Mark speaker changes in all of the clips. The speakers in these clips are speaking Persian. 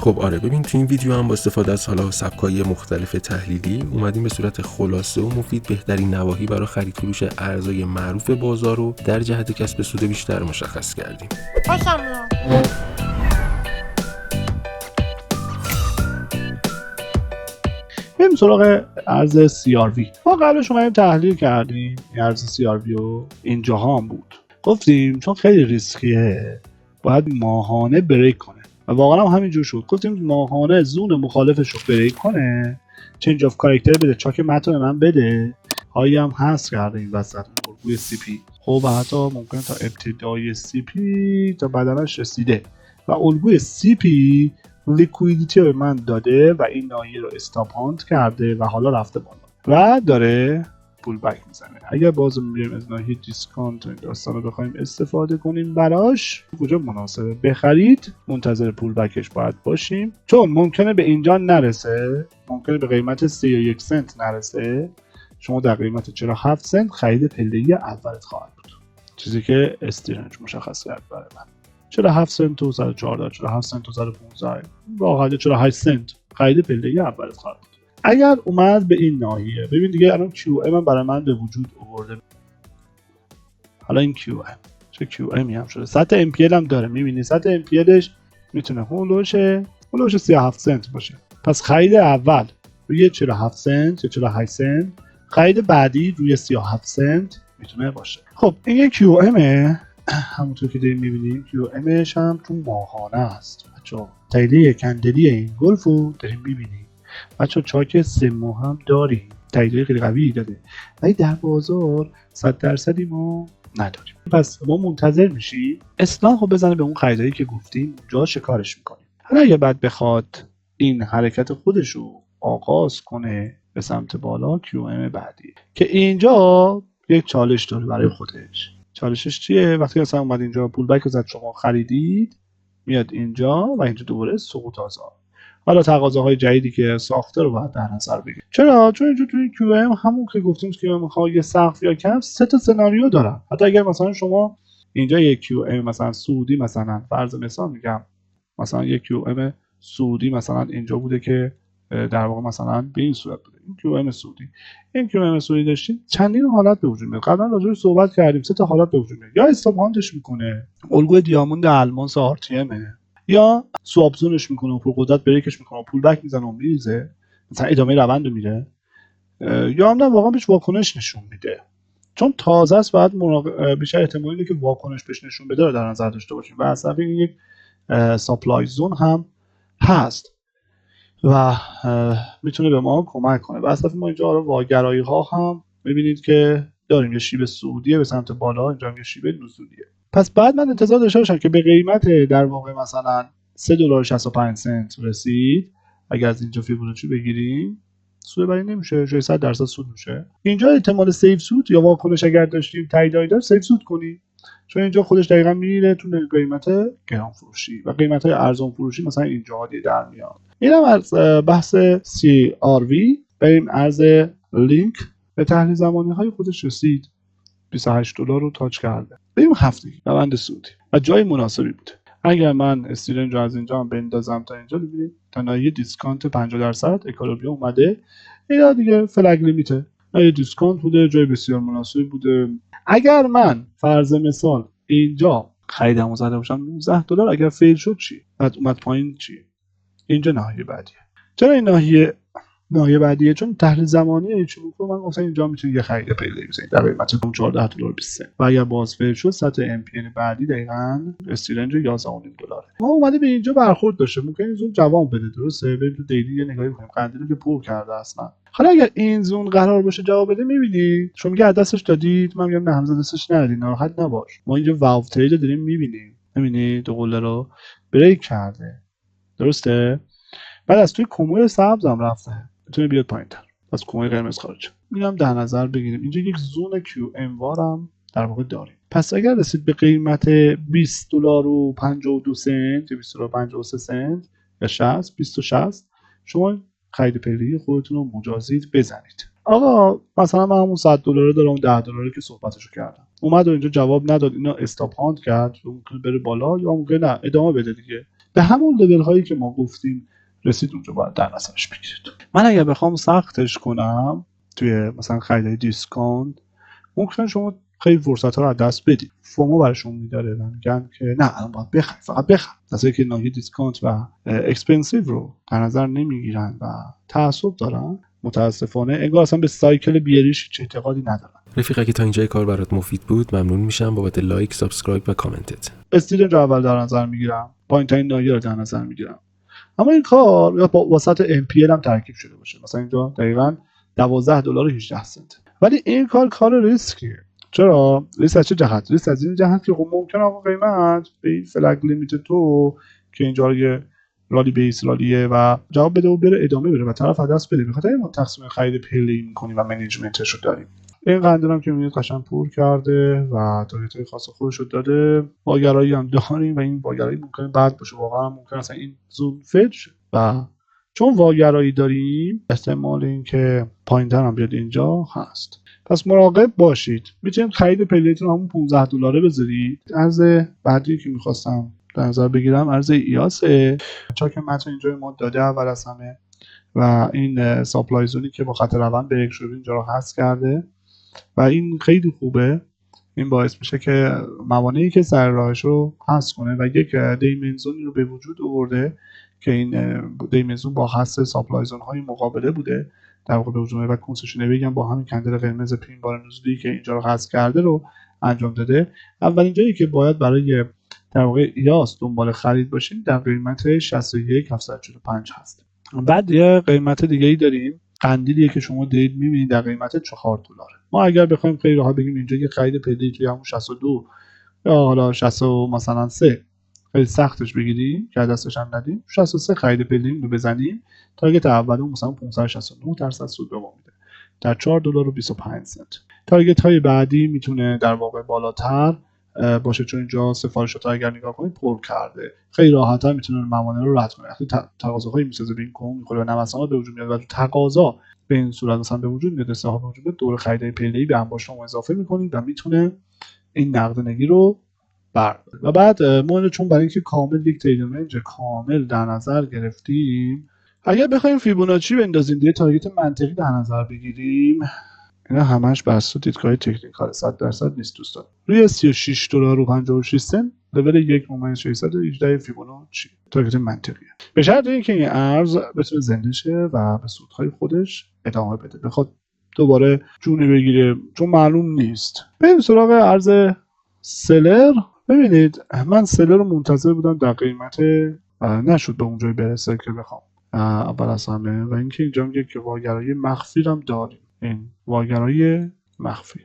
Speaker 1: خب آره، ببین تو این ویدیو هم با استفاده از حالا سبکای مختلف تحلیلی اومدیم به صورت خلاصه و مفید بهترین نواحی برای خرید فروش ارزهای معروف بازار رو در جهت کسب سود بیشتر مشخص کردیم.
Speaker 2: بریم سراغ ارز CRV. ما قبلش اومدیم تحلیل کردیم این ارز CRV رو، اینجاها هم بود گفتیم چون خیلی ریسکیه باید ماهانه بریک کنه و واقعا هم همینجور شد. گفتیم ماهانه زون مخالفش رو بریک کنه، چنج آف کاراکتر بده، چاک متن من بده، هایی هم هست کرده این وسط الگوی CP. خب حتی ممکنه تا ابتدای CP تا بدنش رسیده و الگوی CP لیکویدیتی رو به من داده و این ناحیه رو استاپ کرده و حالا رفته بالا و داره پول بک میزنه. اگر باز میریم از ناحیه دیسکانت این داستان رو بخوایم استفاده کنیم براش، کجا مناسبه بخرید، منتظر پول بکش باید باشیم چون ممکنه به اینجا نرسه، ممکنه به قیمت 31 سنت نرسه، شما در قیمت 47 سنت خرید پله‌ای اولت خواهد بود، چیزی که استرنج مشخص کرد برای من. 47 سنت تو 114، 47 سنت تو 115، واقعا 48 سنت خرید پله‌ای اولت خواهد بود. اگر اومد به این ناحیه، ببین دیگه الان QM هم برای من به وجود آورده. حالا این QM چه QM هم شده، سطح MPL هم داره، میبینی سطح MPLش میتونه هولوش 37 سنت باشه. پس خرید اول روی 47 سنت یا 48 سنت، خرید بعدی روی 37 سنت میتونه باشه. خب این یه QM همونطور که داریم میبینیم QMش هم تو ماهانه است. بچه‌ها تایید کندلی این گلف رو داریم میبینیم. بچه‌ها چاک 3 ماه هم داریم، تایید خیلی قوی داده، ولی در بازار 100% ما نداریم. پس ما منتظر میشیم اسلام رو بزنه به اون خریدایی که گفتیم، اونجا شکارش میکنیم. حالا اگه بعد بخواد این حرکت خودش رو آغاز کنه به سمت بالا، QM بعدی که اینجا یک چالش داره برای خودش. چالشش چیه؟ وقتی مثلا اومد اینجا پول بک رو زد، شما خریدید، میاد اینجا و اینجا دوباره سقوط آزاد. حالا تقاضاهای جدیدی که ساخته رو باید در نظر بگیرید. چرا؟ چون اینجا توی QM همون که گفتیم که میخواد یه سقف یا کف 3 تا سناریو دارن. حتی اگر مثلا شما اینجا یک QM مثلا سعودی، مثلا فرض مثال میگم مثلا یک QM سعودی مثلا اینجا بوده که در واقع مثلا به این صورت بوده، این QM سعودی، این QM سعودی داشتیم، چندین حالت به وجود میاد. قبلا راجعش صحبت کردیم، 3 تا حالت به وجود میاد. یا استاپ هاندش میکنه، الگوی دیاموند الماس RTM، یا سواب زونش میکنه و پرقدرت بریکش میکنه و پول بک میزنه و میریزه، مثلا ادامه روند رو میره، یا هم نه واقعا بهش واکنش نشون میده. چون تازه است باید بیشتر احتمالی که واکنش بهش نشون بده رو در نظر داشته باشیم و اصلا این یک سپلای زون هم هست و میتونه به ما کمک کنه. و اصلا ما اینجا واگرایی ها هم میبینید که داریم، یه شیب صعودیه به سمت بالا، اینجا هم یه شیب نزولیه. پس بعد من انتظار داشته باشم که به قیمت در واقع مثلا $3.65 رسید. اگر از اینجا فیبوناچی بگیریم سود بری نمیشه، 600% سود میشه. اینجا احتمال سیف سود یا واکنش اگر داشتیم تاییدایی داشت سیف سود کنیم، چون اینجا خودش دقیقاً میره تو قیمت گران فروشی و قیمت های ارزان فروشی مثلا اینجا در میاد. اینم از بحث CRV. بریم ارز لینک. به تحلیل زمانی های خودش رسید، $28 رو تاچ کرده. بریم هفتگی روند سودی و جای مناسبی بوده. اگر من استرنج رو از اینجا هم بندازم تا اینجا، ببینید تا ناحیه دیسکانت 50% اکالوبیا اومده. اینا دیگه فلگ لیمیته، ناحیه دیسکانت بوده، جای بسیار مناسبی بوده. اگر من فرض مثال اینجا خریدمو زده باشم $19، اگر فیل شد چی؟ بعد اومد پایین چی؟ اینجا ناحیه بعدیه. چرا این ناحیه بعدیه؟ چون تحلیل زمانی چون من گفتم اینجا میتونید یه خرید پیدا بزنید در قیمت $14.20 و اگر باز فیل شد سطح MPN بعدی دقیقاً استرنج $11.5. ما اومده به اینجا برخورد داشته، ممکنه این زون جواب بده، درسته؟ بریم تو دیلی یه نگاهی بکنیم، قندیلی که پر کرده اصلا. حالا اگر این زون قرار باشه جواب بده، میبینید شما میگه از دستش دادید، من میگم نه هنوز دستش ندید، ناراحت نباش. ما اینجا واو ترید داریم میبینیم، میبینید دو قله رو بریک کرده، درسته؟ بعد از توی کموی سبز هم رفته، میتونه بیاد پایین‌تر، از کموی قرمز خارج. اینم در نظر بگیریم. اینجا یک زون QM وار هم در واقع داریم. پس اگر رسید به قیمت $20.52 یا $20.53 یا 20 شما خرید پیری خودتون رو مجازید بزنید. آقا مثلا من همون $100 دارم، $10 که صحبتشو کردم، اومد و اینجا جواب نداد، اینا استاپ هاند کرد، ممکن بره بالا یا ممکن نه ادامه بده دیگه. به همون لول هایی که ما گفتیم رسید اونجا باید در نظرش بگیرید. من اگر بخوام سختش کنم توی مثلا خریدای دیسکانت، ممکنه شما خیلی فرصت ها رو از دست بدید. فومو براشون میداره و میگن که نه الان باید بخر، فقط بخر. مثلا که ناحیه دیسکانت و اکسپنسیو رو در نظر نمیگیرن و تعصب دارن، متاسفانه انگار اصلا به سایکل بیاریش هیچ اعتقادی ندارن.
Speaker 1: رفیق اگه تا اینجای کار برات مفید بود ممنون میشم بابت لایک، سابسکرایب و کامنتت.
Speaker 2: استیلنج رو اول در نظر میگیرم، پایین‌ترین ناحیه رو در نظر میگیرم. اما این کار یا با وسط MPL هم ترکیب شده باشه، مثلا اینجا دقیقاً $12.18. ولی این کار ریسکیه. چرا؟ ریسک از چه جهت؟ ریسک از این جهت که خب ممکنه آقا قیمت به این فلگ لیمیت تو که اینجا یه رالی بیس رالیه و جواب بده و بره ادامه بره و طرف دست بده. بخاطر این تقسیم خرید پلی می‌کنیم و منیجمنتش رو داریم. این قندرم که میاد قشنگ پور کرده و تارگت‌های خاص خودش رو داده. باگرایی هم داریم و این باگرایی ممکنه بد باشه، واقعا ممکنه اصلا این زون فیج و چون واگرایی داریم احتمال این که پایین‌تر هم بیاد اینجا هست. پس مراقب باشید. میتونید خرید پلیتون همون $15 بذارید. ارز بعدی که می‌خواستم در نظر بگیرم ارز ایاسه. چاک متن اینجا ما داده اول از همه و این ساپلای زونی که با خط روند بریک شده اینجا رو حذف کرده و این خیلی خوبه. این باعث میشه که موانعی که سر راهش رو حذف کنه و یک دیمنزونی رو به وجود آورده که این دیمنزون با حذف ساپلای زون های مقابله بوده در واقع به وجود و کنسشن بگم با همین کندل قرمز پین بار نزولی که اینجا رو حذف کرده رو انجام داده. اولین جایی که باید برای در واقع ایاس دنبال خرید باشیم در قیمت 61745 هست. بعد یه قیمت دیگه ای داریم، قندیلیه که شما دارید میبینید در قیمت $4. ما اگر بخوایم خیلی راحت بگیم اینجا یه خرید پلی توی همون 62 یا حالا 60 مثلا 3 خیلی سختش بگیریم که دستش هم ندیم 63 خرید پلی رو بزنیم تارگت اولمون مثلا 569% سود به ما میده در $4.25. تارگت های بعدی میتونه در واقع بالاتر باشه چون اینجا سفارشات اگر نگاه کنید پر کرده، خیلی راحت‌تر میتونه موانع رو رد کنه. وقتی تقاضاهایی میسازه به این کوم میخوره و نوسانات به وجود میاد و تقاضا به این صورت مثلا به وجود میاد، استحقاق به وجود میاد، دور خریدای پله‌ای به انباشت شما اضافه میکنید و میتونه این نقدینگی رو برداره. و بعد ما چون برای اینکه کامل یک تریدینگ رنج کامل در نظر گرفتیم، اگر بخوایم فیبوناچی بندازیم دیگه تارگت منطقی در نظر بگیریم، اینا همش بر اساس دیدگاه تکنیکال 100% نیست دوستان. روی $36.56 لول 1.618 فیبوناچی تارگت منطقیه، به شرط اینکه این ارز بتونه زنده شه و به سودهای خودش ادامه بده، بخواد دوباره جونی بگیره چون معلوم نیست. بریم سراغ ارز سلر. ببینید من سلر رو منتظر بودم در قیمت نشد به اونجایی برسه که بخوام اول از همه و اینکه اینجا میگه که واگرایی مخفی هم داریم، این واگرایی مخفی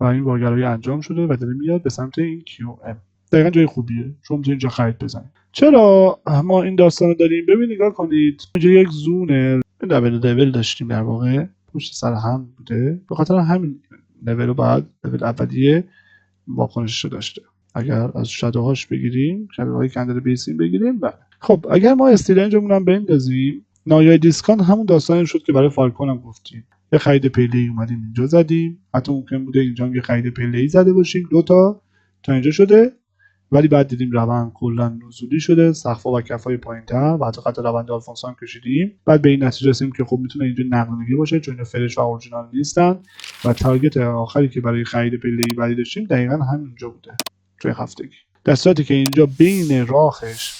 Speaker 2: و این واگرایی انجام شده و داره میاد به سمت این QM. دقیقا جای خوبیه شما میتونید اینجا خرید بزنید. چرا ما این داستان رو داریم؟ ببینید نگاه کنید اینجا یک زونه لول داشتیم در واقع پشت سر هم بوده، به خاطر همین لول رو بعد لول اولیه واکنشش رو داشته. اگر از شادوهاش بگیریم شادوهای کندل بیسین بگیریم خب اگر ما استیلنجمون هم بندازیم نایای دیسکانت همون داستانی شد که برای فالکون هم گفتیم. یه خرید پله‌ای اومدیم اینجا زدیم، حتی ممکن بوده اینجا هم یه خرید پله‌ای زده باشیم دوتا تا اینجا شده، ولی بعد دیدیم روند کلا نزولی شده، سقف‌ها و کف‌های پایین‌تر و حتی خط روند آلفونسو هم کشیدیم. بعد به این نتیجه رسیدیم که خب میتونه اینجا نقدینگی باشه چون اینا فرش و اورجینال نیستن و تارگت آخری که برای خرید پله‌ای بعدی داشتیم دقیقاً همینجا بوده توی هفتگی. در صورتی که اینجا بین راهش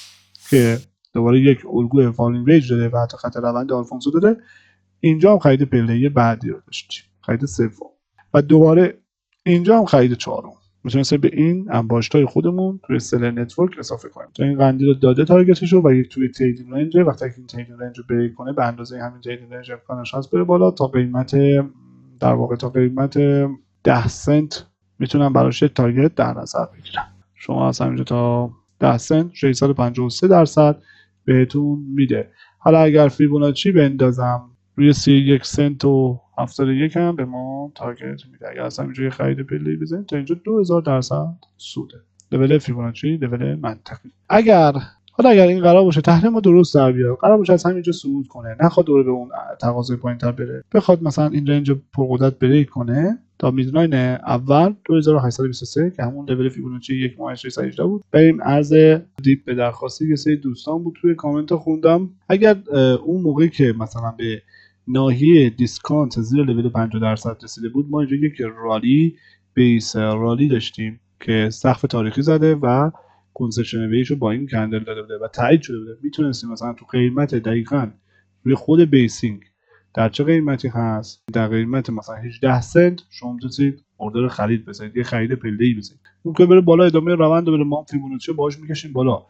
Speaker 2: که دوباره یک الگوی فالینگ ویج داده و حتی خط روند آلفونسو داده، اینجا هم خرید پله‌ای بعدی رو داشتیم، خرید سوم و دوباره اینجا هم خرید چهارم. میتونیم به این انباشت‌های خودمون توی سلر نتورک اضافه کنیم. تا این قندیل رو داده تارگتش رو و یک توی تریدینگ رنج، وقتی که این تریدینگ رنج رو بریک کنه به اندازه همین تریدینگ رنج امکانش هست بره بالا تا قیمت در واقع تا قیمت 10 سنت میتونم براش تارگت در نظر بگیرم. شما از همینجا تا 10 سنت 653% بهتون میده. حالا اگر فیبوناچی بندازم روی 31 سنت و 71 هم به ما تارگت میده. اگر اصلا اینجا یه خرید پله‌ای بزنید تا اینجا 2000% سوده. لول فیبوناچی لول منطقی. اگر حالا اگر این قرار باشه تحلیل ما درست در بیاد، قرار باشه از همینجا صعود کنه، نخواد دوره به اون تقاضای پایین‌تر بره، بخواد مثلا این رنج پرقدرت بریک کنه تا میدلاین اول 2823 که همون لول فیبوناچی 1.618 بود. بریم عرض دیپ به درخواستی یه سری دوستان بود توی کامنت خوندم. اگر اون موقعی که مثلا به ناحیه دیسکانت زیر لول 50% رسیده بود، ما اینجا یک رالی بیس رالی داشتیم که سقف تاریخی زده و کنسشن ویش رو با این کندل داده بوده و تایید شده بوده. میتونستیم مثلا تو قیمت دقیقاً روی خود بیسینگ در چه قیمتی هست، در قیمت مثلا 18 سنت شما میتونید اوردر خرید بزنید، یه خرید پله‌ای بزنید، ممکن بره بالا، ادامه روند بره، ما فیبوناچی باهاش میکشیم بالا.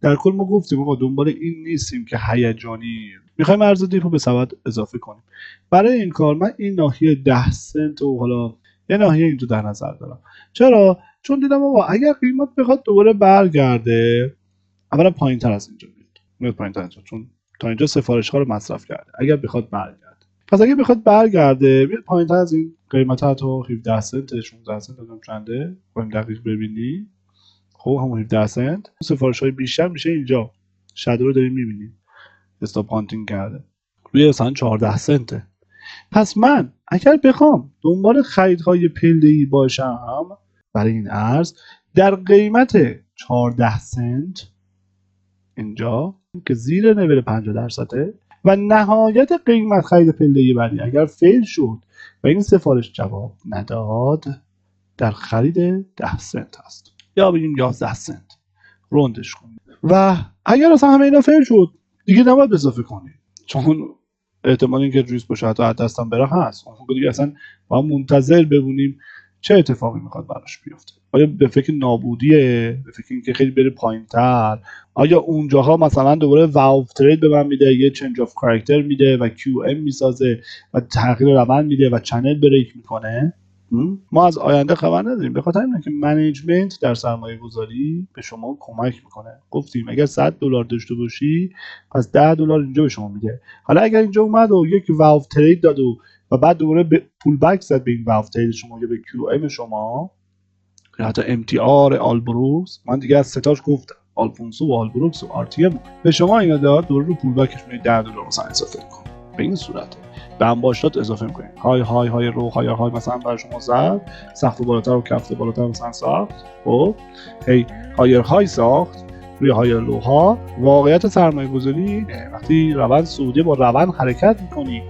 Speaker 2: در کل ما گفتیم آقا دنبال این نیستیم که هیجانی میخوایم ارز دیپو به سبد اضافه کنیم. برای این کار من این ناحیه 10 سنت و حالا یه ناحیه اینجا در نظر دارم. چرا؟ چون دیدم آقا اگر قیمت بخواد دوباره برگرده، اولا پایین‌تر از اینجا میاد پایین‌تر اینجا، چون تا اینجا سفارش‌ها رو مصرف کرده. اگر بخواد برگرده، پس اگه بخواد برگرده میاد پایین‌تر از این قیمت ها، تو 17 سنت 16 سنت دادم چنده کنیم دقیق ببینی. خب همون 17 سنت سفارش‌های بیشتر میشه اینجا. شادو رو داریم می‌بینید استاپ هانتینگ کرده روی مثلا 14 سنته. پس من اگر بخوام دنبال خریدهای پله‌ای باشم برای این ارز در قیمت 14 سنت اینجا که زیر لول 50% و نهایت قیمت خرید پله‌ای بعدی اگر فیل شد و این سفارش جواب نداد، در خرید 10 سنت هست یا بگیم 11 سنت روندش کنید. و اگر اصلا همه اینا فیل شد دیگه نباید اضافه کنید، چون احتمال اینکه ریسک باشه حتی از دستم بره هست. اون دیگه اصلا با منتظر بمونیم چه اتفاقی میخواد براش بیفته. آیا به فکر نابودیه، به فکر اینکه خیلی بره پایین‌تر، آیا اونجاها مثلا دوباره واو ترید به من میده، یه چنج اف کاراکتر میده و کیو ام میسازه و تغییر روند میده و چنل بریک میکنه؟ ما از آینده خبر نداریم. به خاطر اینه که منیجمنت در سرمایه گذاری به شما کمک میکنه. گفتیم اگر $100 داشته باشی پس $10 اینجا به شما میده. حالا اگر اینجا اومد و یک واو ترید داد و بعد دوباره پول بک زد به این واو ترید شما یا به کیو ام شما یا حتی ام تی آر آلبروکس، من دیگه از ستاش گفتم آلفونسو و آلبروکس و آر تی ام به شما اینا داد، دوباره رو پول بکش میاد $10 مثلا اضافه کن. به این صورته به انباشتات اضافه میکنیم. های رو های مثلا برای شما زد، سقف بالاتر و کفت بالاتر مثلا ساخت. خب های ساخت روی های لوها. واقعیت سرمایه گذاری وقتی روند سعودی با روند حرکت میکنی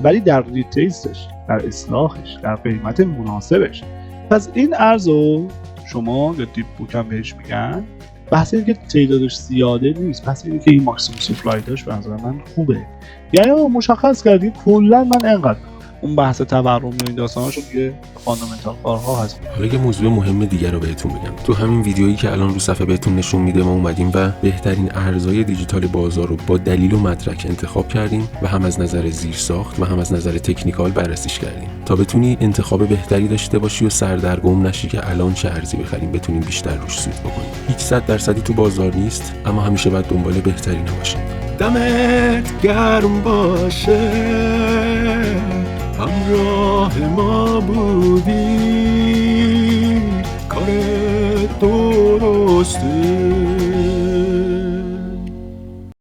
Speaker 2: ولی در ریتیستش، در اصلاحش، در قیمت مناسبش. پس این ارزو شما یا دیپ بوک هم بهش میگن، بحث اینه که تعدادش زیاده نیست، بحث اینه که این ماکسیمم سپلای داشت به نظر من خوبه. یعنی مشخص کردی کلا من انقدر اون بحث تورم و این داستاناشو دیگه فاندامنتال کارها هست.
Speaker 1: حالا یه موضوع مهم دیگه رو بهتون بگم. تو همین ویدیویی که الان رو صفحه بهتون نشون میده ما اومدیم و بهترین ارزهای دیجیتال بازار رو با دلیل و مدرک انتخاب کردیم و هم از نظر زیرساخت و هم از نظر تکنیکال بررسیش کردیم تا بتونی انتخاب بهتری داشته باشی و سردرگم نشی که الان چه ارزی بخریم بتونیم بیشتر روش سود بکنیم. هیچ 100% تو بازار نیست، اما همیشه باید دنبال بهترین باشیم. دمت گرم باشه همراه ما بودی